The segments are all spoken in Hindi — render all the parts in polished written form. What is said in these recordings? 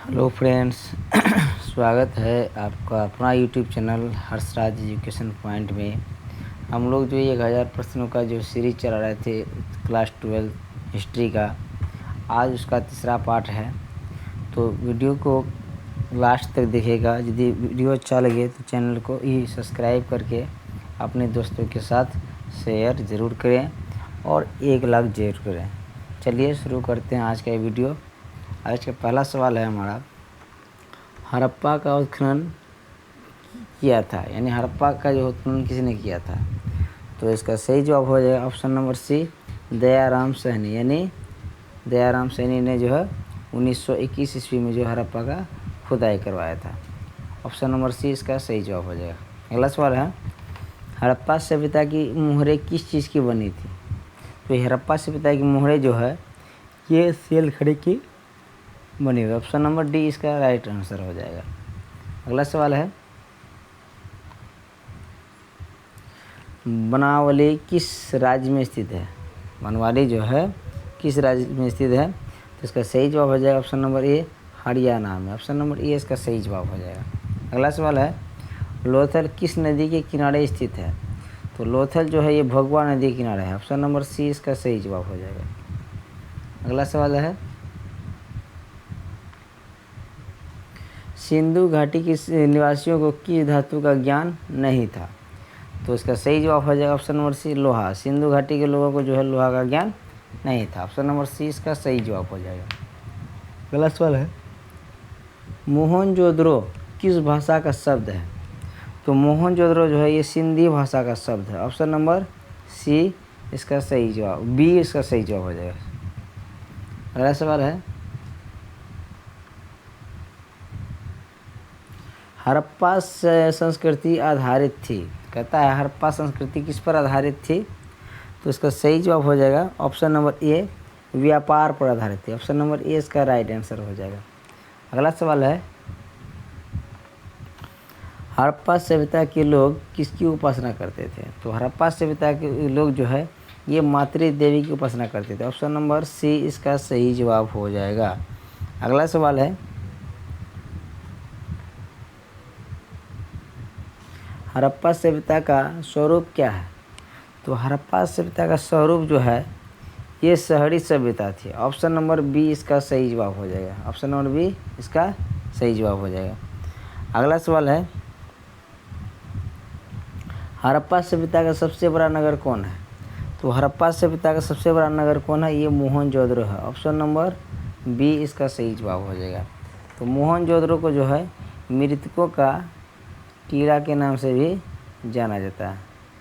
हेलो फ्रेंड्स स्वागत है आपका अपना YouTube channel Harshraj education point में। हम लोग जो 1000 प्रश्नों का जो सीरीज चला रहे थे क्लास 12 हिस्ट्री का, आज उसका तीसरा पार्ट है। तो वीडियो को लास्ट तक देखिएगा। यदि वीडियो अच्छा लगे तो चैनल को ही सब्सक्राइब करके अपने दोस्तों के साथ शेयर ज़रूर करें और 1 लाख ज़रूर करें। चलिए शुरू करते हैं आज का वीडियो। आज का पहला सवाल है हमारा, हड़प्पा का उत्खनन किया था, यानी हड़प्पा का जो उत्खनन किसने किया था? तो इसका सही जवाब हो जाएगा option number C, Dayaram Sahni. यानी दयाराम सहनी ने जो है 1921 ईस्वी में जो हड़प्पा का खुदाई करवाया था। ऑप्शन नंबर सी इसका सही जवाब हो जाएगा। अगला सवाल है, हड़प्पा सभ्यता की मोहरें किस चीज़ की बनी थी? तो हड़प्पा सभ्यता की मोहरें जो है ये सेल खड़ी की बनी हुई। ऑप्शन नंबर डी इसका राइट आंसर हो जाएगा। अगला सवाल है, बनावली किस राज्य में स्थित है? बनवाली जो है किस राज्य में स्थित है? तो इसका सही जवाब हो जाएगा ऑप्शन नंबर ए, हरियाणा में। ऑप्शन नंबर ए इसका सही जवाब हो जाएगा। अगला सवाल है, लोथल किस नदी के किनारे स्थित है? तो लोथल जो है ये भगवा नदी के किनारे है। ऑप्शन नंबर सी इसका सही जवाब हो जाएगा। अगला सवाल है, सिंधु घाटी के निवासियों को किस धातु का ज्ञान नहीं था? तो इसका सही जवाब हो जाएगा ऑप्शन नंबर सी, लोहा। सिंधु घाटी के लोगों को जो है लोहा का ज्ञान नहीं था। ऑप्शन नंबर सी इसका सही जवाब हो जाएगा। अगला सवाल है, मोहनजोदड़ो किस भाषा का शब्द है? तो मोहनजोदड़ो जो है ये सिंधी भाषा का शब्द है। ऑप्शन नंबर सी इसका सही जवाब, बी इसका सही जवाब हो जाएगा। अगला सवाल है, हड़प्पा संस्कृति आधारित थी। कहता है हड़प्पा संस्कृति किस पर आधारित थी? तो इसका सही जवाब हो जाएगा ऑप्शन नंबर ए, व्यापार पर आधारित थी। ऑप्शन नंबर ए इसका राइट आंसर हो जाएगा। अगला सवाल है, हड़प्पा सभ्यता के लोग किसकी उपासना करते थे? तो हड़प्पा सभ्यता के लोग जो है ये मातृ देवी की उपासना करते थे। ऑप्शन नंबर सी इसका सही जवाब हो जाएगा। अगला सवाल है, हड़प्पा सभ्यता का स्वरूप क्या है? तो हड़प्पा सभ्यता का स्वरूप जो है ये शहरी सभ्यता थी। ऑप्शन नंबर बी इसका सही जवाब हो जाएगा। ऑप्शन नंबर बी इसका सही जवाब हो जाएगा। अगला सवाल है, हड़प्पा सभ्यता का सबसे बड़ा नगर कौन है? तो हड़प्पा सभ्यता का सबसे बड़ा नगर कौन है? ये मोहनजोदड़ो है। ऑप्शन नंबर बी इसका सही जवाब हो जाएगा। तो मोहनजोदड़ो को जो है मृतकों का टीला के नाम से भी जाना जाता है।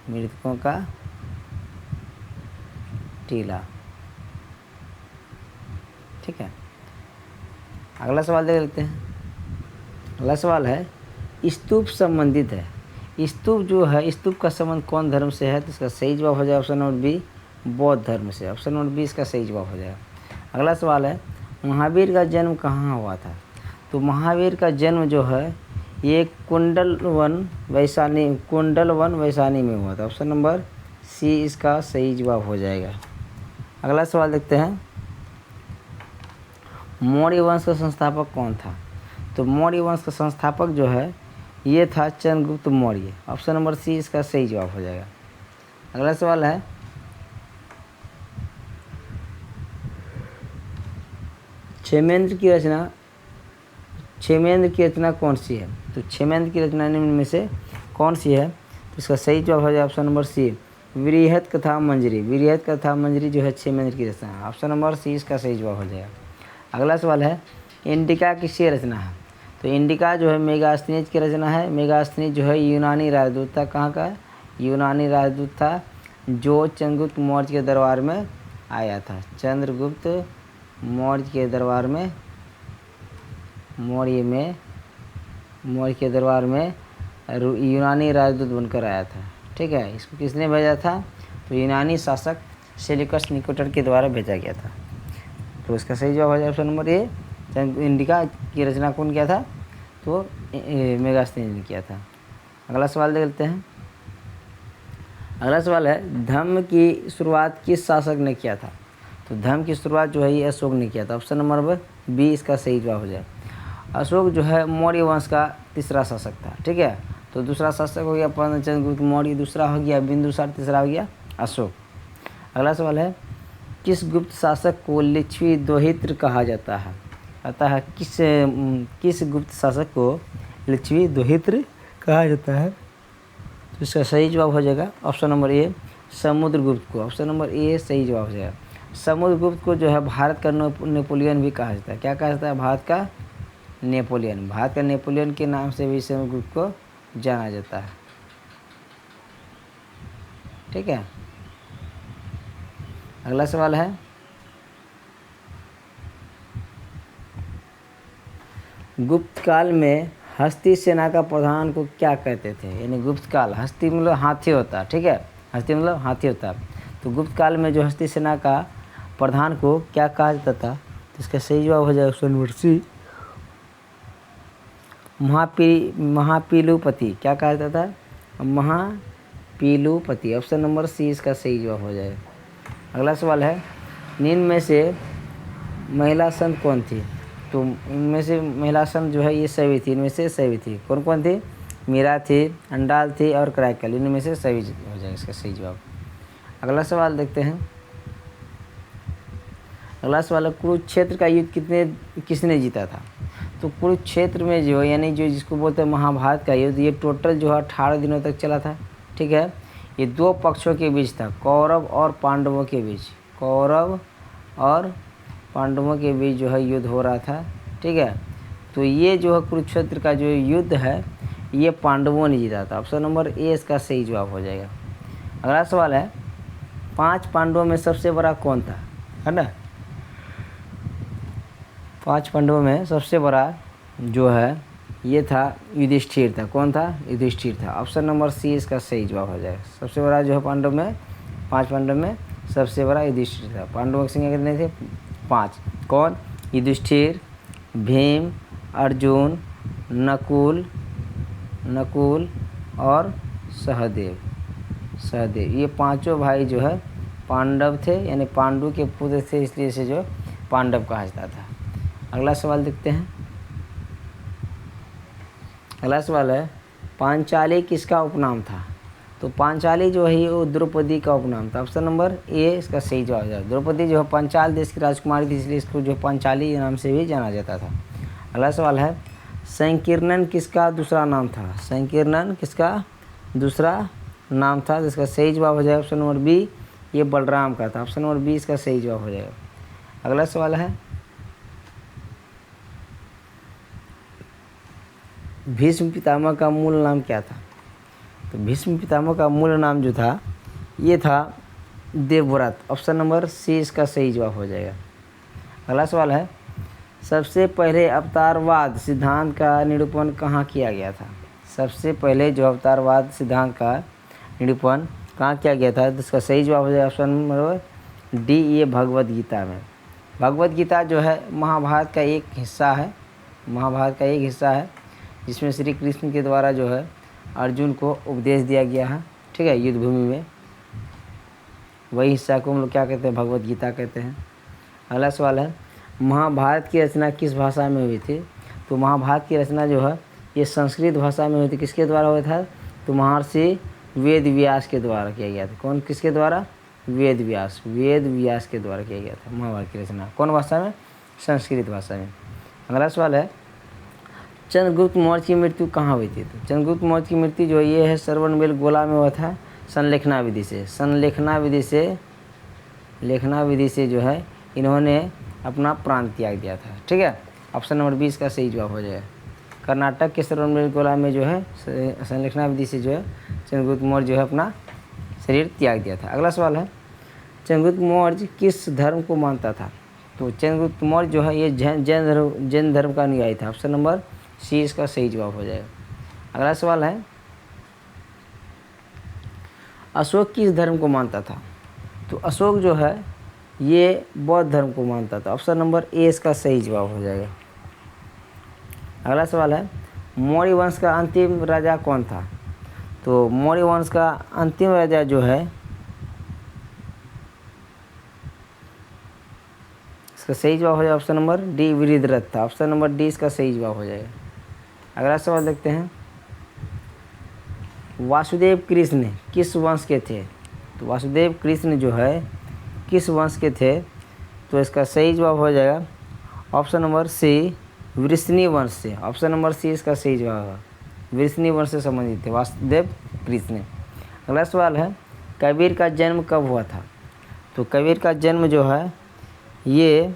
मृतकों का टीला, ठीक है। अगला सवाल देख लेते हैं। अगला सवाल है, स्तूप संबंधित है। स्तूप जो है, स्तूप का संबंध कौन धर्म से है? तो इसका सही जवाब हो जाएगा ऑप्शन नंबर बी, बौद्ध धर्म से। ऑप्शन नंबर बी इसका सही जवाब हो जाएगा। अगला सवाल है, महावीर का जन्म कहाँ हुआ था? तो महावीर का जन्म जो है ये कुंडलवन वैशाली में हुआ था। ऑप्शन नंबर सी इसका सही जवाब हो जाएगा। अगला सवाल देखते हैं, मौर्य वंश का संस्थापक कौन था? तो मौर्य वंश का संस्थापक जो है ये था Chandragupta Maurya. Option number C इसका सही जवाब हो जाएगा। अगला सवाल है, क्षेमेंद्र की रचना कौन सी है? तो क्षेमेंद्र की रचना निम्न में से कौन सी है? तो इसका सही जवाब हो जाएगा ऑप्शन नंबर सी, वृहत कथा मंजरी। वृहत कथा मंजरी जो है क्षेमेंद्र की रचना है। ऑप्शन नंबर सी इसका सही जवाब हो जाएगा। अगला सवाल है, इंडिका किसकी रचना है? तो इंडिका जो है मेगास्थनीज की रचना है। मेगास्थनीज जो है यूनानी राजदूत था। कहाँ का? यूनानी राजदूत था जो चंद्रगुप्त मौर्य के दरबार में आया था। चंद्रगुप्त मौर्य के दरबार में यूनानी राजदूत बनकर आया था, ठीक है। इसको किसने भेजा था? तो यूनानी शासक सेल्यूकस निकेटर के द्वारा भेजा गया था। तो इसका सही जवाब हो जाएगा ऑप्शन नंबर ए, इंडिका की रचना कौन किया था? तो मेगास्थनीज ने किया था। अगला सवाल देख लेते हैं। अगला सवाल है, धर्म की शुरुआत किस शासक ने किया था? तो धर्म की शुरुआत जो है ये अशोक ने किया था। ऑप्शन नंबर बी इसका सही जवाब हो जाए। अशोक जो है मौर्य वंश का तीसरा शासक था, ठीक है। तो दूसरा शासक हो गया चंद्रगुप्त मौर्य, दूसरा हो गया बिंदुसार, तीसरा हो गया अशोक। अगला सवाल है, किस गुप्त शासक को लिच्छवी दोहित्र कहा जाता है? आता है किस गुप्त शासक को लिच्छवी दोहित्र कहा जाता है? तो इसका सही जवाब हो जाएगा ऑप्शन नंबर ए, समुद्रगुप्त को। ऑप्शन नंबर ए सही जवाब हो जाएगा। समुद्रगुप्त को जो है भारत का नेपोलियन भी कहा जाता है। क्या कहा जाता है? भारत का नेपोलियन। भारत का नेपोलियन के नाम से भी समुद्रगुप्त को जाना जाता है, ठीक है। अगला सवाल है, गुप्त काल में हस्ती सेना का प्रधान को क्या कहते थे? यानी गुप्त काल, हस्ती मतलब हाथी होता है, ठीक है। हस्ती मतलब हाथी होता है। तो गुप्त काल में जो हस्ती सेना का प्रधान को क्या कहा जाता था? तो इसका सही जवाब हो जाएगा ऑप्शन नंबर सी, महापीलुपति। क्या कहा जाता था? महापीलुपति। ऑप्शन नंबर सी इसका सही जवाब हो जाएगा। अगला सवाल है, निम्न में से महिला संत कौन थी? तो इनमें से महिला संत जो है ये सभी थी, इनमें से सभी थी। कौन कौन थी? मीरा थी, अंडाल थी और कराइकल, इनमें से सभी हो जाएगा इसका सही जवाब। अगला सवाल देखते हैं। अगला सवाल है, कुरुक्षेत्र का युद्ध किसने जीता था? तो कुरुक्षेत्र में जो यानी जो जिसको बोलते हैं महाभारत का युद्ध, ये टोटल जो है 18 दिनों तक चला था, ठीक है। ये दो पक्षों के बीच था, कौरव और पांडवों के बीच। कौरव और पांडवों के बीच जो है युद्ध हो रहा था, ठीक है। तो ये जो है कुरुक्षेत्र का जो युद्ध है ये पांडवों ने जीता था। ऑप्शन नंबर ए इसका सही जवाब हो जाएगा। अगला सवाल है, 5 पांडवों में सबसे बड़ा कौन था? है ना, 5 पांडवों में सबसे बड़ा जो है ये था युधिष्ठिर था। कौन था? युधिष्ठिर था। ऑप्शन नंबर सी इसका सही जवाब हो जाएगा। सबसे बड़ा जो है पांडव में, 5 पांडव में सबसे बड़ा युधिष्ठिर था। पांडवों की संख्या कितने थे? 5। कौन? युधिष्ठिर, भीम, अर्जुन, नकुल और सहदेव। ये पांचों भाई जो है पांडव थे, यानी पांडु के पुत्र थे, इसलिए इसे जो पांडव कहा जाता था। अगला सवाल देखते हैं। अगला सवाल है, पांचाली किसका उपनाम था? तो पांचाली जो है वो द्रौपदी का उपनाम था। ऑप्शन नंबर ए इसका सही जवाब है। द्रौपदी जो है पांचाल देश की राजकुमारी थी, इसलिए इसको जो पांचाली नाम से भी जाना जाता था। अगला सवाल है, संकीर्णन किसका दूसरा नाम था? संकीर्णन किसका दूसरा नाम था? जिसका सही जवाब हो जाएगा ऑप्शन नंबर बी, ये बलराम का था। ऑप्शन नंबर बी इसका सही जवाब हो जाएगा। अगला सवाल है, भीष्म पितामह का मूल नाम क्या था? तो भीष्म पितामह का मूल नाम जो था ये था देवव्रत। ऑप्शन नंबर सी इसका सही जवाब हो जाएगा। अगला सवाल है, सबसे पहले अवतारवाद सिद्धांत का निरूपण कहाँ किया गया था? सबसे पहले जो अवतारवाद सिद्धांत का निरूपण कहाँ किया गया था? तो इसका सही जवाब हो जाएगा ऑप्शन नंबर डी, ये भगवद गीता में। भगवद गीता जो है महाभारत का एक हिस्सा है। महाभारत का एक हिस्सा है जिसमें श्री कृष्ण के द्वारा जो है अर्जुन को उपदेश दिया गया है, ठीक है, युद्ध भूमि में। वही हिस्सा को हम लोग क्या कहते हैं? भगवद गीता कहते हैं। अगला सवाल है, महाभारत की रचना किस भाषा में हुई थी? तो महाभारत की रचना जो है ये संस्कृत भाषा में हुई थी। किसके द्वारा हुआ था? तो महर्षि वेद व्यास के द्वारा किया गया था। कौन किसके द्वारा? वेद व्यास के द्वारा किया गया था महाभारत की रचना। कौन भाषा में? संस्कृत भाषा में। अगला सवाल है, चंद्रगुप्त मौर्य की मृत्यु कहाँ हुई थी? तो चंद्रगुप्त मौर्य की मृत्यु जो ये है श्रवणबेल गोला में हुआ था संलेखना विधि से जो है इन्होंने अपना प्राण त्याग दिया था, ठीक है। ऑप्शन नंबर 20 का सही जवाब हो जाएगा। कर्नाटक के श्रवणबेल गोला में जो है संलेखना विधि से जो है चंद्रगुप्त मौर्य जो है अपना शरीर त्याग दिया था। अगला सवाल है, चंद्रगुप्त मौर्य किस धर्म को मानता था? तो चंद्रगुप्त मौर्य जो है ये जैन धर्म का अनुयायी था। ऑप्शन नंबर सी इसका सही जवाब हो जाएगा। अगला सवाल है, अशोक किस धर्म को मानता था? तो अशोक जो है ये बौद्ध धर्म को मानता था। ऑप्शन नंबर ए इसका सही जवाब हो जाएगा। अगला सवाल है, मौर्य वंश का अंतिम राजा कौन था? तो मौर्य वंश का अंतिम राजा जो है इसका सही जवाब हो जाएगा ऑप्शन नंबर डी, वृद्धरथ था। ऑप्शन नंबर डी इसका सही जवाब हो जाएगा। अगला सवाल देखते हैं, वासुदेव कृष्ण किस वंश के थे? तो वासुदेव कृष्ण जो है किस वंश के थे? तो इसका सही जवाब हो जाएगा ऑप्शन नंबर सी, वृष्णि वंश से। ऑप्शन नंबर सी इसका सही जवाब है, वृष्णि वंश से संबंधित थे वासुदेव कृष्ण। अगला सवाल है, कबीर का जन्म कब हुआ था? तो कबीर का जन्म जो है ये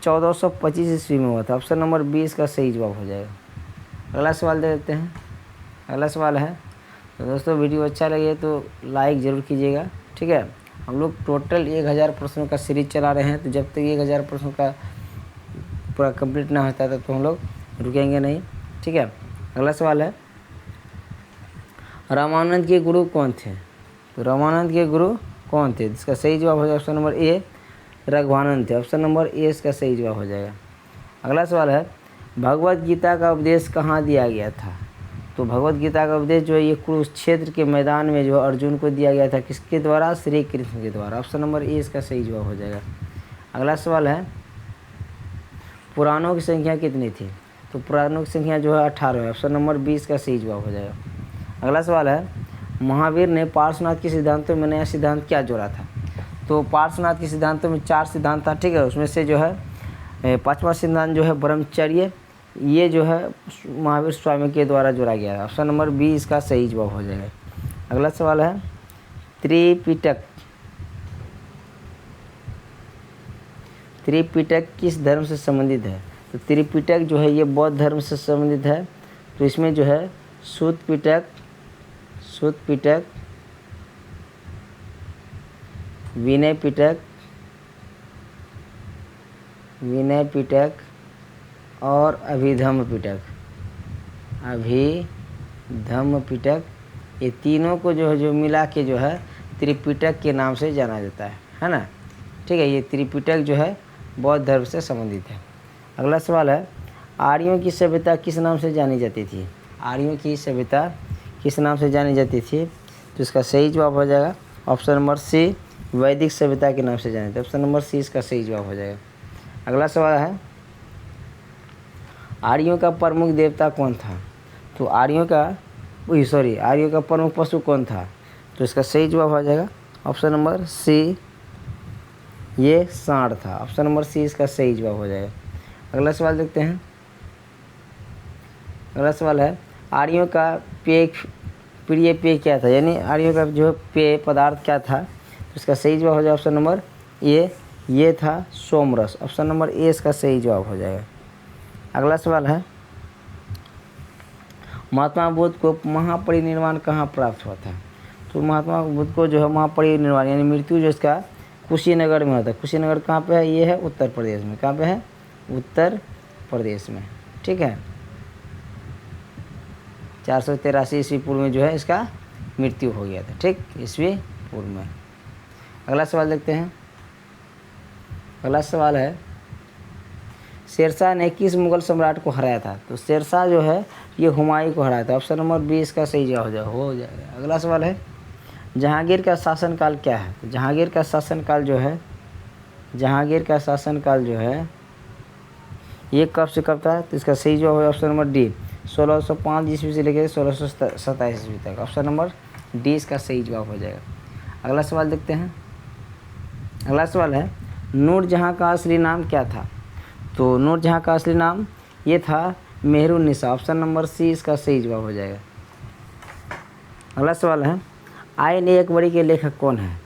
1425 ईस्वी में हुआ था। ऑप्शन नंबर बी इसका सही जवाब हो जाएगा। अगला सवाल दे देते हैं। अगला सवाल है, तो दोस्तों वीडियो अच्छा लगे तो लाइक ज़रूर कीजिएगा, ठीक है। हम लोग टोटल 1000 प्रश्नों का सीरीज चला रहे हैं, तो जब तक 1000 प्रश्नों का पूरा कंप्लीट ना होता तब तो हम लोग रुकेंगे नहीं, ठीक है। अगला सवाल है, रामानंद के गुरु कौन थे? तो रामानंद के गुरु कौन थे? इसका सही जवाब हो जाएगा ऑप्शन नंबर ए, रघुवानंद थे। ऑप्शन नंबर ए इसका सही जवाब हो जाएगा। अगला सवाल है, भगवत गीता का उपदेश कहाँ दिया गया था? तो भगवत गीता का उपदेश जो है ये कुरुक्षेत्र के मैदान में जो अर्जुन को दिया गया था, किसके द्वारा? श्री कृष्ण के द्वारा। ऑप्शन नंबर ए इसका सही जवाब हो जाएगा। अगला सवाल है, पुराणों की संख्या कितनी थी? तो पुराणों की संख्या जो है 18 है। ऑप्शन नंबर बी इसका सही जवाब हो जाएगा। अगला सवाल है, महावीर ने पार्श्वनाथ के सिद्धांतों में नया सिद्धांत क्या जोड़ा था? तो पार्श्वनाथ के सिद्धांतों में 4 सिद्धांत था, ठीक है। उसमें से जो है 5वां सिद्धांत जो है ब्रह्मचर्य, ये जो है महावीर स्वामी के द्वारा जोड़ा गया है। ऑप्शन नंबर बी इसका सही जवाब हो जाएगा। अगला सवाल है, त्रिपिटक किस धर्म से संबंधित है? तो त्रिपिटक जो है ये बौद्ध धर्म से संबंधित है। तो इसमें जो है सूत पिटक, विनय पिटक और अभिधम्म पिटक, ये तीनों को जो मिला के जो है त्रिपिटक के नाम से जाना जाता है ना, ठीक है। ये त्रिपिटक जो है बौद्ध धर्म से संबंधित है। अगला सवाल है, आर्यों की सभ्यता किस नाम से जानी जाती थी? आर्यों की सभ्यता किस नाम से जानी जाती थी? तो इसका सही जवाब हो जाएगा ऑप्शन नंबर सी, वैदिक सभ्यता के नाम से जानी जाती है। ऑप्शन नंबर सी इसका सही जवाब हो जाएगा। अगला सवाल है, आर्यों का प्रमुख देवता कौन था? तो आर्यों का प्रमुख पशु कौन था? तो इसका सही जवाब हो जाएगा ऑप्शन नंबर सी, ये सांड था। ऑप्शन नंबर सी इसका सही जवाब हो जाएगा। अगला सवाल देखते हैं। अगला सवाल है, आर्यों का प्रिय पेय क्या था? यानी आर्यों का जो पेय पदार्थ क्या था? तो इसका सही जवाब हो जाएगा ऑप्शन नंबर ए, ये था सोमरस। ऑप्शन नंबर ए इसका सही जवाब हो जाएगा। अगला सवाल है, महात्मा बुद्ध को महापरिनिर्वाण कहाँ प्राप्त हुआ था? तो महात्मा बुद्ध को जो है महापरिनिर्वाण यानी मृत्यु जो इसका कुशीनगर में होता है। कुशीनगर कहाँ पे है? ये है उत्तर प्रदेश में। कहाँ पे है? उत्तर प्रदेश में, ठीक है। 483 ईस्वी पूर्व में जो है इसका मृत्यु हो गया था, ठीक, ईस्वी पूर्व में। अगला सवाल देखते हैं। अगला सवाल है, शेरशाह ने किस मुगल सम्राट को हराया था? तो शेरशाह जो है ये हुमायूं को हराया था। ऑप्शन नंबर बी इसका सही जवाब हो जाएगा। अगला सवाल है, जहांगीर का शासनकाल क्या है? तो जहांगीर का शासनकाल जो है ये कब से कब था? तो इसका सही जवाब है ऑप्शन नंबर डी, 1605 ईस्वी से लेकर 1627 ईस्वी तक। ऑप्शन नंबर डी इसका सही जवाब हो जाएगा। अगला सवाल देखते हैं। अगला सवाल है, नूरजहाँ का असली नाम क्या था? तो नूरजहाँ का असली नाम ये था मेहरुन्निसा। ऑप्शन नंबर सी इसका सही जवाब हो जाएगा। अगला सवाल है, आईन-ए-अकबरी के लेखक कौन है?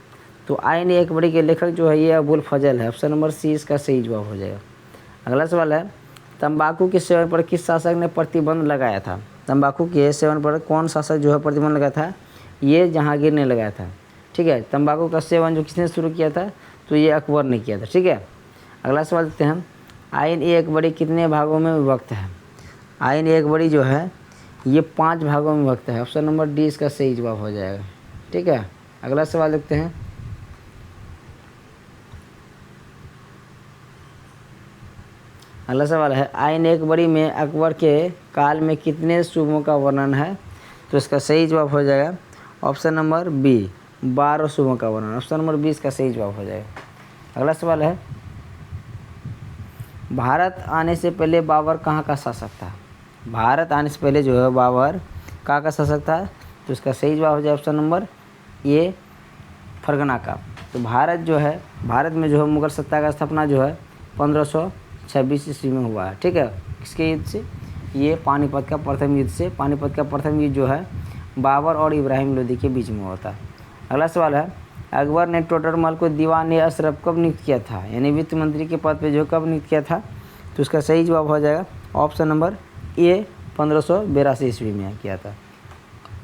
तो आईन-ए-अकबरी के लेखक जो है ये अबुल फजल है। ऑप्शन नंबर सी इसका सही जवाब हो जाएगा। अगला सवाल है, तंबाकू के सेवन पर किस शासक ने प्रतिबंध लगाया था? तंबाकू के सेवन पर कौन शासक जो है प्रतिबंध लगाया था? ये जहांगीर ने लगाया था, ठीक है। तंबाकू का सेवन जो किसने शुरू किया था? तो ये अकबर ने किया था, ठीक है। अगला सवाल देखते हैं, आईन-ए-अकबरी कितने भागों में विभक्त है? आईन-ए-अकबरी जो है ये 5 भागों में विभक्त है। ऑप्शन नंबर डी इसका सही जवाब हो जाएगा, ठीक है। अगला सवाल देखते हैं। अगला सवाल है, आईन-ए-अकबरी में अकबर के काल में कितने सूबों का वर्णन है? तो इसका सही जवाब हो जाएगा ऑप्शन नंबर बी, 12 सूबों का वर्णन। ऑप्शन नंबर बी इसका सही जवाब हो जाएगा। अगला सवाल है, भारत आने से पहले बाबर कहाँ का शासक था? भारत आने से पहले जो है बाबर कहाँ का शासक था? तो इसका सही जवाब हो जाए ऑप्शन नंबर ए, फरगना का। तो भारत में जो है मुगल सत्ता का स्थापना जो है 1526 ईस्वी में हुआ है। ठीक है, किसके युद्ध से? ये पानीपत का प्रथम युद्ध से। पानीपत का प्रथम युद्ध जो है बाबर और इब्राहिम लोदी के बीच में होता है। अगला सवाल है, अकबर ने टोडरमल को दीवान ए अशरफ कब नियुक्त किया था? यानी वित्त मंत्री के पद पे जो कब नियुक्त किया था? तो उसका सही जवाब हो जाएगा ऑप्शन नंबर ए, 1582 ईस्वी में किया था।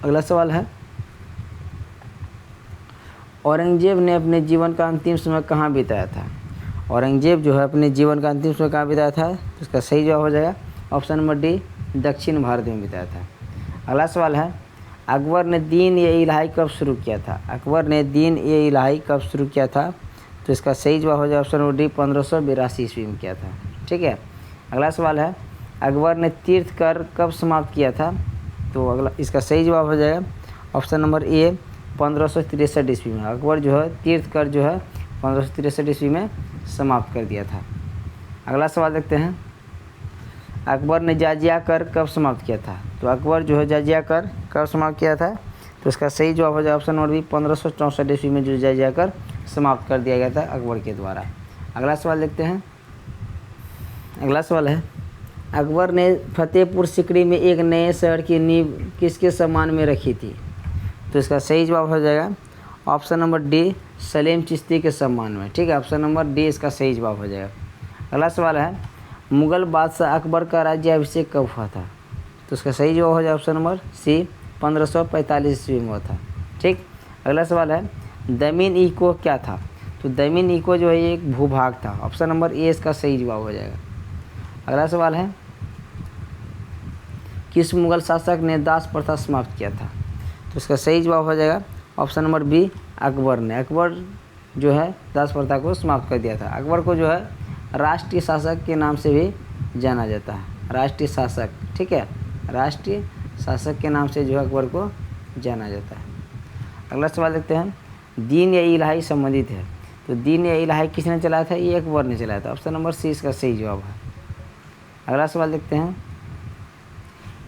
अगला सवाल है, औरंगजेब ने अपने जीवन का अंतिम समय कहाँ बिताया था? औरंगजेब जो है अपने जीवन का अंतिम समय कहाँ बिताया था? तो इसका सही जवाब हो जाएगा ऑप्शन नंबर डी, दक्षिण भारत में बिताया था। अगला सवाल है, अकबर ने दीन ए इलाही कब शुरू किया था? अकबर ने दीन ए इलाही कब शुरू किया था? तो इसका सही जवाब हो जाएगा ऑप्शन नंबर डी, 1582 ईस्वी में किया था। ठीक है, अगला सवाल है, अकबर ने तीर्थ कर कब समाप्त किया था? तो इसका सही जवाब हो जाएगा ऑप्शन नंबर ए, 1563 ईस्वी में। अकबर जो है तीर्थ कर जो है 1563 ईस्वी में समाप्त कर दिया था। अगला सवाल देखते हैं, अकबर ने जाजिया कर कब समाप्त किया था? तो अकबर जो है जाजिया कर कब समाप्त किया था? तो इसका सही जवाब हो जाए ऑप्शन नंबर बी, 1564 ईस्वी में जो जाजिया कर समाप्त कर दिया गया था अकबर के द्वारा। अगला सवाल देखते हैं, अगला सवाल है, अकबर ने फतेहपुर सिकरी में एक नए शहर की नींव किसके सम्मान में रखी थी? तो इसका सही जवाब हो जाएगा option number D, Salim Chishti के सम्मान में। ठीक है, ऑप्शन नंबर डी इसका सही जवाब हो जाएगा। अगला सवाल है, मुगल बादशाह अकबर का राज्याभिषेक कब हुआ था? तो इसका सही जवाब हो जाए ऑप्शन नंबर सी, 1545 ईस्वी में हुआ था। ठीक, अगला सवाल है, दमीन इको क्या था? तो दमीन इको जो है ये एक भूभाग था। ऑप्शन नंबर ए इसका सही जवाब हो जाएगा। अगला सवाल है, किस मुगल शासक ने दास प्रथा समाप्त किया था? तो इसका सही जवाब हो जाएगा ऑप्शन नंबर बी, अकबर ने। अकबर जो है दास प्रथा को समाप्त कर दिया था। अकबर को जो है राष्ट्रीय शासक के नाम से भी जाना जाता है, राष्ट्रीय शासक। ठीक है, राष्ट्रीय शासक के नाम से जो है अकबर को जाना जाता है। अगला सवाल देखते हैं, दीन या इलाही संबंधित है। तो दीन या इलाही किसने चलाया था? ये अकबर ने चलाया था। ऑप्शन नंबर सी इसका सही जवाब है। अगला सवाल देखते हैं,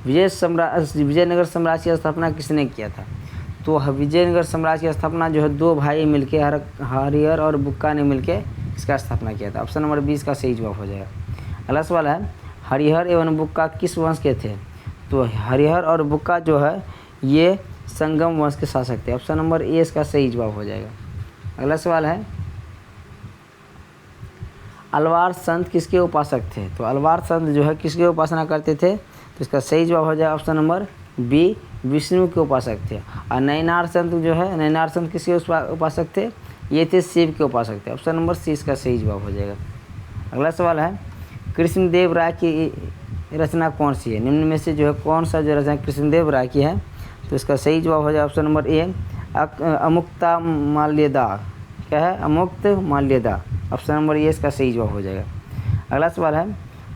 विजयनगर साम्राज्य की स्थापना किसने किया था? तो विजयनगर साम्राज्य की स्थापना जो है दो भाई मिलके हरिहर और बुक्का ने मिलके इसका स्थापना किया था। ऑप्शन नंबर 20 का सही जवाब हो जाएगा। अगला सवाल है, हरिहर एवं बुक्का किस वंश के थे? तो हरिहर और बुक्का जो है ये संगम वंश के शासक थे। ऑप्शन नंबर ए इसका सही जवाब हो जाएगा। अगला सवाल है, अलवार संत किसके उपासक थे? तो अलवार संत जो है किसकी उपासना करते थे? तो इसका सही जवाब हो जाएगा ऑप्शन नंबर बी, विष्णु के उपासक थे। और नैनार संत जो है, नैनार संत किसके उपासक थे? ये थे शिव के उपासक थे। ऑप्शन नंबर सी इसका सही जवाब हो जाएगा। अगला सवाल है, कृष्णदेव राय की रचना कौन सी है? निम्न में से जो है कौन सा जो रचना कृष्णदेव राय की है? तो इसका सही जवाब हो जाएगा ऑप्शन नंबर ए, अमुक्ता माल्यदा। क्या है? अमुक्त माल्यदा। ऑप्शन नंबर ए इसका सही जवाब हो जाएगा। अगला सवाल है,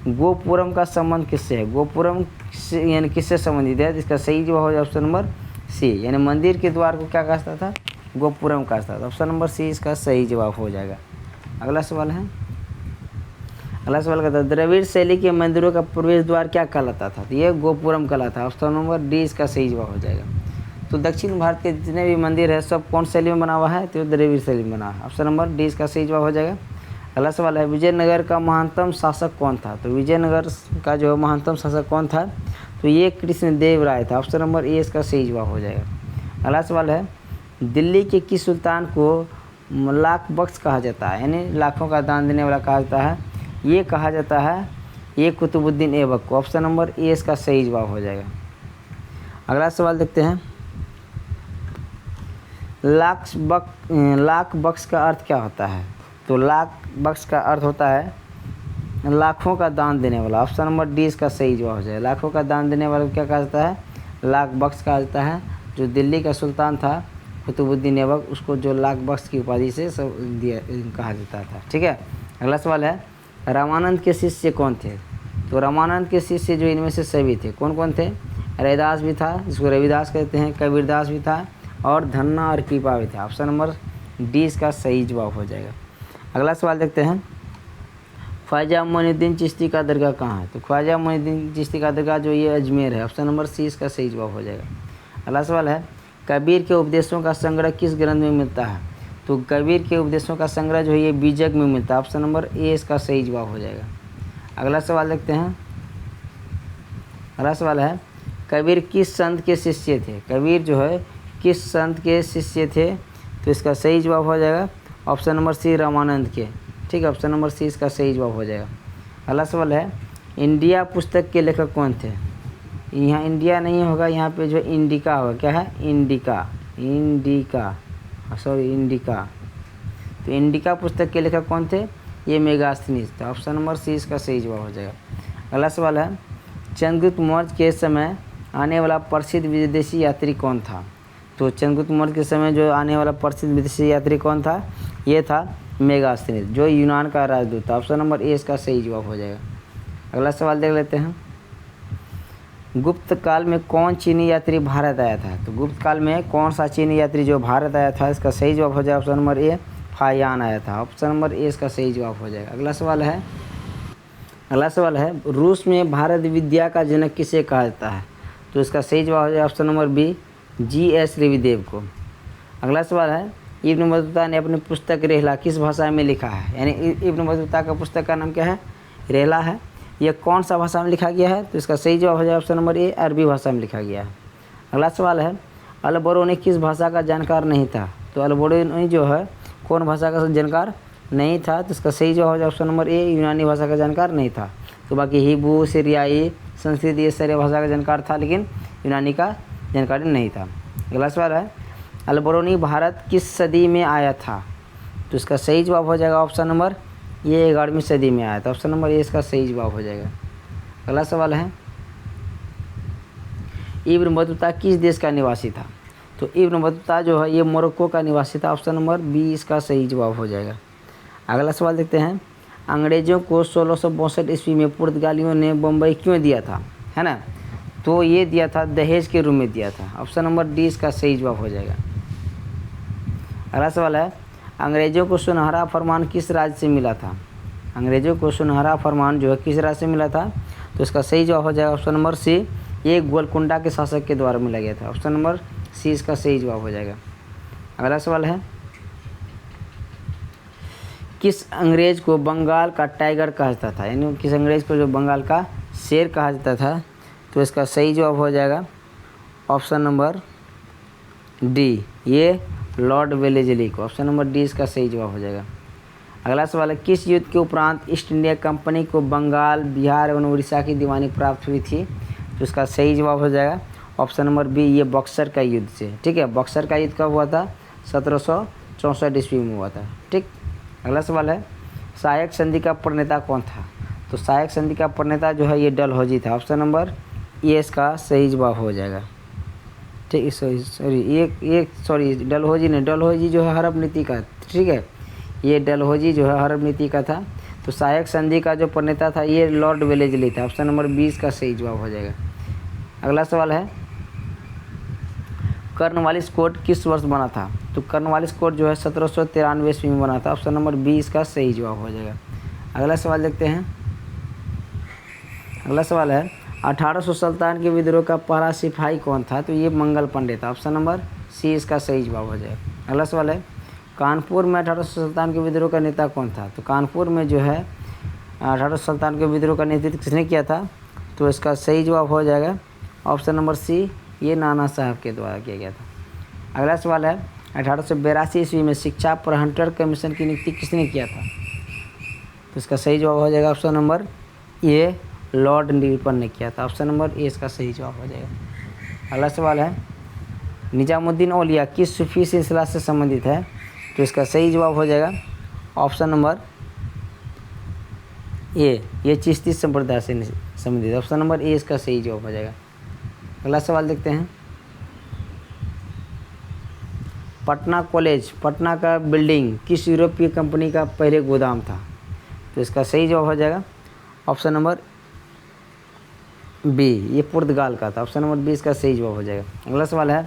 गोपुरम का संबंध किससे है? गोपुरम यानी किससे संबंधित है? इसका सही जवाब हो जाए ऑप्शन नंबर सी, यानी मंदिर के द्वार को क्या कहता था? गोपुरम कहता था। ऑप्शन नंबर सी इसका सही जवाब हो जाएगा। अगला सवाल है, अगला सवाल कहता है, द्रविड़ शैली के मंदिरों का प्रवेश द्वार क्या कहलाता था? तो ये गोपुरम कहलाता है। ऑप्शन नंबर डी इसका सही जवाब हो जाएगा। तो दक्षिण भारत के जितने भी मंदिर है सब कौन शैली में बना हुआ है? तो द्रविड़ शैली में बना है। ऑप्शन नंबर डी इसका सही जवाब हो जाएगा। अगला सवाल है, विजयनगर का महानतम शासक कौन था? तो विजयनगर का जो महानतम शासक कौन था? तो ये कृष्णदेव राय था। ऑप्शन नंबर ए इसका सही जवाब हो जाएगा। अगला सवाल है, दिल्ली के किस सुल्तान को लाख बख्श कहा जाता है? यानी लाखों का दान देने वाला कहा जाता है। ये कहा जाता है ये कुतुबुद्दीन ऐबक को। ऑप्शन नंबर ए इसका सही जवाब हो जाएगा। अगला सवाल देखते हैं, लाख बख्श का अर्थ क्या होता है? तो लाख बख्श का अर्थ होता है लाखों का दान देने वाला। ऑप्शन नंबर डी इसका सही जवाब हो जाएगा। लाखों का दान देने वाला क्या कहा जाता है? लाख बख्श कहा जाता है। जो दिल्ली का सुल्तान था कुतुबुद्दीन ऐबक, उसको जो लाख बख्श की उपाधि से सब दिया कहा जाता था। ठीक है, अगला सवाल है, रामानंद के शिष्य कौन थे? तो रामानंद के शिष्य जो इनमें से सभी थे, कौन कौन थे? रैदास भी था, जिसको रविदास कहते हैं, कबीरदास भी था, और धन्ना और कृपा भी था। ऑप्शन नंबर डी इसका सही जवाब हो जाएगा। अगला सवाल देखते हैं, ख्वाजा मोइनुद्दीन चिश्ती का दरगाह कहाँ है? तो ख्वाजा मोइनुद्दीन चिश्ती का दरगाह जो ये अजमेर है। ऑप्शन नंबर सी इसका सही जवाब हो जाएगा। अगला सवाल है, कबीर के उपदेशों का संग्रह किस ग्रंथ में मिलता है? तो कबीर के उपदेशों का संग्रह जो है ये बीजक में मिलता है। ऑप्शन नंबर ए इसका सही जवाब हो जाएगा। अगला सवाल देखते हैं। अगला सवाल है, कबीर किस संत के शिष्य थे? कबीर जो है किस संत के शिष्य थे? तो इसका सही जवाब हो जाएगा ऑप्शन नंबर सी रामानंद के। ठीक है, ऑप्शन नंबर सी इसका सही जवाब हो जाएगा। अगला सवाल है, इंडिया पुस्तक के लेखक कौन थे? यहाँ इंडिया नहीं होगा, यहाँ पे जो इंडिका होगा। क्या है? इंडिका। इंडिका। तो इंडिका पुस्तक के लेखक कौन थे? ये मेगास्थनीज था। ऑप्शन नंबर सी इसका सही जवाब हो जाएगा। अगला सवाल है, चंद्रगुप्त मौर्य के समय आने वाला प्रसिद्ध विदेशी यात्री कौन था? तो चंद्रगुप्त मौर्य के समय जो आने वाला प्रसिद्ध विदेशी यात्री कौन था? ये था मेगास्थनीज, जो यूनान का राजदूत था। ऑप्शन नंबर ए इसका सही जवाब हो जाएगा। अगला सवाल देख लेते हैं। गुप्त काल में कौन चीनी यात्री भारत आया था? तो गुप्त काल में कौन सा चीनी यात्री जो भारत आया था? इसका सही जवाब हो जाएगा ऑप्शन नंबर ए, फायान आया था। ऑप्शन नंबर ए इसका सही जवाब हो जाएगा। अगला सवाल है, रूस में भारत विद्या का जनक किसे कहा जाता है? तो इसका सही जवाब हो जाएगा option number B, GS. Ravidev को। अगला सवाल है, इब्न बतूता ने अपनी पुस्तक रेहला किस भाषा में लिखा है? यानी इब्न बतूता का पुस्तक का नाम क्या है? रेहला है। यह कौन सा भाषा में लिखा गया है? तो इसका सही जवाब हो जाएगा ऑप्शन नंबर ए, अरबी भाषा में लिखा गया है। अगला सवाल है, अल-बरूनी किस भाषा का जानकार नहीं था? तो अल-बरूनी जो है कौन भाषा का जानकार नहीं था? तो इसका सही जवाब हो जाएगा ऑप्शन नंबर ए, यूनानी भाषा का जानकार नहीं था। तो बाकी हिब्रू, सीरियाई, संस्कृत ये सारे भाषा का जानकार था, लेकिन यूनानी का जानकारी नहीं था। अगला सवाल है, अल-बरूनी भारत किस सदी में आया था? तो इसका सही जवाब हो जाएगा ऑप्शन नंबर ये 11वीं सदी में आया था। ऑप्शन नंबर ए इसका सही जवाब हो जाएगा। अगला सवाल है, इब्न बतूता किस देश का निवासी था? तो इब्न बतूता जो है ये मोरक्को का निवासी था। ऑप्शन नंबर बी इसका सही जवाब हो जाएगा। अगला सवाल देखते हैं, अंग्रेज़ों को 1662 ईस्वी में पुर्तगालियों ने बम्बई क्यों दिया था? है ना? तो ये दिया था दहेज के रूप में दिया था। ऑप्शन नंबर डी इसका सही जवाब हो जाएगा। अगला सवाल है, अंग्रेज़ों को सुनहरा फरमान किस राज्य से मिला था? अंग्रेज़ों को सुनहरा फरमान जो है किस राज्य से मिला था? तो इसका सही जवाब हो जाएगा ऑप्शन नंबर सी, ये गोलकुंडा के शासक के द्वारा मिला गया था। ऑप्शन नंबर सी इसका सही जवाब हो जाएगा। अगला सवाल है, किस अंग्रेज़ को बंगाल का टाइगर कहा जाता था? यानी किस अंग्रेज़ को जो बंगाल का शेर कहा जाता था? तो इसका सही जवाब हो जाएगा ऑप्शन नंबर डी, ये लॉर्ड वेलेस्ली को। ऑप्शन नंबर डी इसका सही जवाब हो जाएगा। अगला सवाल है, किस युद्ध के उपरांत ईस्ट इंडिया कंपनी को बंगाल, बिहार एवं उड़ीसा की दीवानी प्राप्त हुई थी? तो इसका सही जवाब हो जाएगा ऑप्शन नंबर बी, ये बक्सर का युद्ध से। ठीक है, बक्सर का युद्ध कब हुआ था? 1764 ईस्वी में हुआ था। ठीक। अगला सवाल है, सहायक संधि का प्रणेता कौन था? तो सहायक संधि का प्रणेता जो है ये डलहौजी था। ऑप्शन नंबर ए इसका सही जवाब हो जाएगा। ठीक, सॉरी डलहौजी नहीं, डलहौजी जो है हड़प नीति का। ठीक है, ये डलहौजी जो है हड़प नीति का था। तो सहायक संधि का जो प्रणेता था ये लॉर्ड वेलेस्ली था। ऑप्शन नंबर 20 का सही जवाब हो जाएगा। अगला सवाल है, कर्नवालिस कोड किस वर्ष बना था? तो कर्नवालिस कोड जो है 1793 ईस्वी में बना था। ऑप्शन नंबर 20 का सही जवाब हो जाएगा। अगला सवाल देखते हैं। अगला सवाल है, 1800 सुल्तान के विद्रोह का पहला सिपाही कौन था? तो ये मंगल पांडे था। ऑप्शन नंबर सी इसका सही जवाब हो जाएगा। अगला सवाल है, कानपुर में 1800 सुल्तान के विद्रोह का नेता कौन था? तो कानपुर में जो है 1800 सुल्तान के विद्रोह का नेतृत्व किसने किया था? तो इसका सही जवाब हो जाएगा ऑप्शन नंबर सी, ये नाना साहब के द्वारा किया गया था। अगला सवाल है, 1882 ईस्वी में शिक्षा पर हंटर कमीशन की नियुक्ति किसने किया था? तो इसका सही जवाब हो जाएगा option number A, Lord Ripon ने किया था। ऑप्शन नंबर ए इसका सही जवाब हो जाएगा। अगला सवाल है, निजामुद्दीन औलिया किस सूफी सिलसिला से संबंधित है? तो इसका सही जवाब हो जाएगा ऑप्शन नंबर ए, ये चिश्ती संप्रदाय से संबंधित। ऑप्शन नंबर ए इसका सही जवाब हो जाएगा। अगला सवाल देखते हैं, पटना कॉलेज पटना का बिल्डिंग किस यूरोपीय कंपनी का पहले गोदाम था? तो इसका सही जवाब हो जाएगा ऑप्शन नंबर बी, ये पुर्तगाल का था। ऑप्शन नंबर बी इसका सही जवाब हो जाएगा। अगला सवाल है,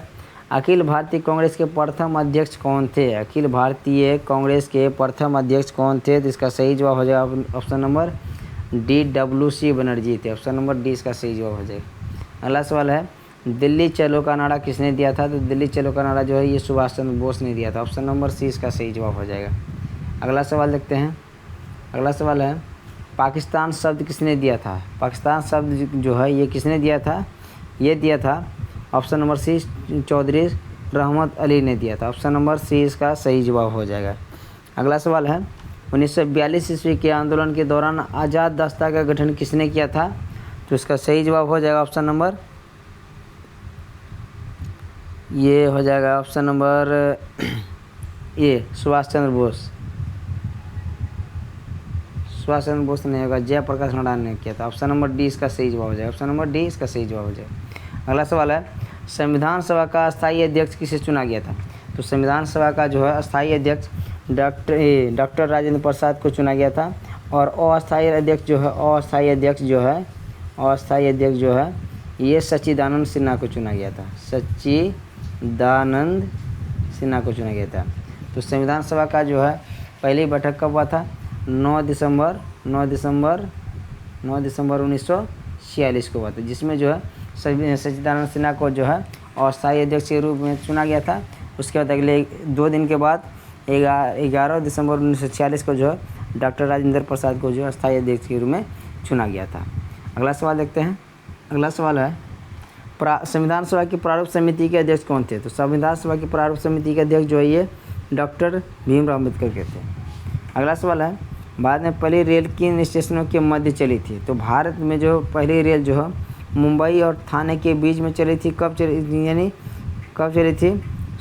अखिल भारतीय कांग्रेस के प्रथम अध्यक्ष कौन थे? अखिल भारतीय कांग्रेस के प्रथम अध्यक्ष कौन थे? तो इसका सही जवाब हो जाएगा option number D, WC Banerjee थे। ऑप्शन नंबर डी इसका सही जवाब हो जाएगा। अगला सवाल है, दिल्ली चलो का नारा किसने दिया था? तो दिल्ली चलो का नारा जो है ये सुभाष चंद्र बोस ने दिया था। ऑप्शन नंबर सी इसका सही जवाब हो जाएगा। अगला सवाल देखते हैं। अगला सवाल है, पाकिस्तान शब्द किसने दिया था? पाकिस्तान शब्द जो है ये किसने दिया था? ये दिया था ऑप्शन नंबर सी, चौधरी रहमत अली ने दिया था। ऑप्शन नंबर सी इसका सही जवाब हो जाएगा। अगला सवाल है, 1942 ईस्वी के आंदोलन के दौरान आज़ाद दस्ता का गठन किसने किया था? तो इसका सही जवाब हो जाएगा ऑप्शन नंबर, ये हो जाएगा option number A, Subhash Chandra Bose. Subhash Chandra Bose नहीं होगा, जयप्रकाश नारायण ने किया था। ऑप्शन नंबर डी इसका सही जवाब हो जाएगा। ऑप्शन नंबर डी इसका सही जवाब हो जाएगा। अगला सवाल है, संविधान सभा का स्थायी अध्यक्ष किसे चुना गया था? तो संविधान सभा का जो है स्थायी अध्यक्ष डॉक्टर राजेंद्र प्रसाद को चुना गया था। और अस्थायी अध्यक्ष जो है ये सच्चिदानंद सिन्हा को चुना गया था। सच्चिदानंद सिन्हा को चुना गया था। तो संविधान सभा का जो है पहली बैठक कब हुआ था? 9 दिसंबर 1946 को हुआ था, जिसमें जो है सच्चिदानंद सिन्हा को जो है अस्थायी अध्यक्ष के रूप में चुना गया था। उसके बाद अगले 2 दिन के बाद 11 दिसंबर 1946 को जो है डॉक्टर राजेंद्र प्रसाद को जो है अस्थायी अध्यक्ष के रूप में चुना गया था। अगला सवाल देखते हैं। अगला सवाल है, संविधान सभा की प्रारूप समिति के अध्यक्ष कौन थे? तो संविधान सभा की प्रारूप समिति के अध्यक्ष जो है ये डॉक्टर भीमराव अम्बेडकर के थे। अगला सवाल है, भारत में पहली रेल किन स्टेशनों के मध्य चली थी? तो भारत में जो पहली रेल जो है मुंबई और थाने के बीच में चली थी। कब चली थी?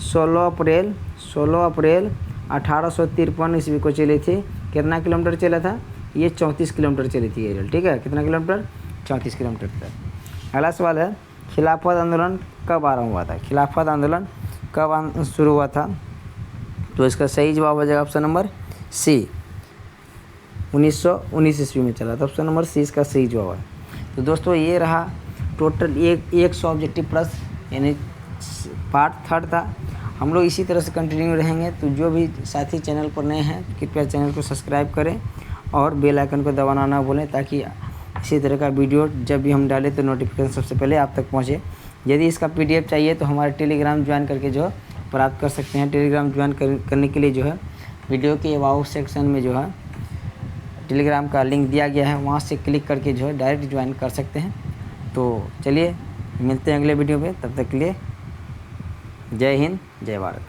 16 अप्रैल 1853 ईस्वी को चली थी। कितना किलोमीटर चला था? ये 34 किलोमीटर चली थी ये रेल। ठीक है, कितना किलोमीटर? 34 किलोमीटर तक। अगला सवाल है, खिलाफत आंदोलन कब आरंभ हुआ था? खिलाफत आंदोलन कब शुरू हुआ था? तो इसका सही जवाब हो जाएगा ऑप्शन नंबर सी, 1919 ईस्वी में चला था। ऑप्शन नंबर सी इसका सही जवाब है। तो दोस्तों ये रहा टोटल 100 ऑब्जेक्टिव प्लस यानी पार्ट 3 था। हम लोग इसी तरह से कंटिन्यू रहेंगे। तो जो भी साथी चैनल पर नए हैं कृपया चैनल को सब्सक्राइब करें और बेल आइकन को दबाना ना भूलें, ताकि इसी तरह का वीडियो जब भी हम डालें तो नोटिफिकेशन सबसे पहले आप तक पहुँचे। यदि इसका PDF चाहिए तो हमारे टेलीग्राम ज्वाइन करके जो प्राप्त कर सकते हैं। टेलीग्राम ज्वाइन करने के लिए जो है वीडियो के अबाउट सेक्शन में जो है टेलीग्राम का लिंक दिया गया है, वहाँ से क्लिक करके जो है डायरेक्ट ज्वाइन कर सकते हैं। तो चलिए मिलते हैं अगले वीडियो में, तब तक के लिए जय हिंद, जय भारत।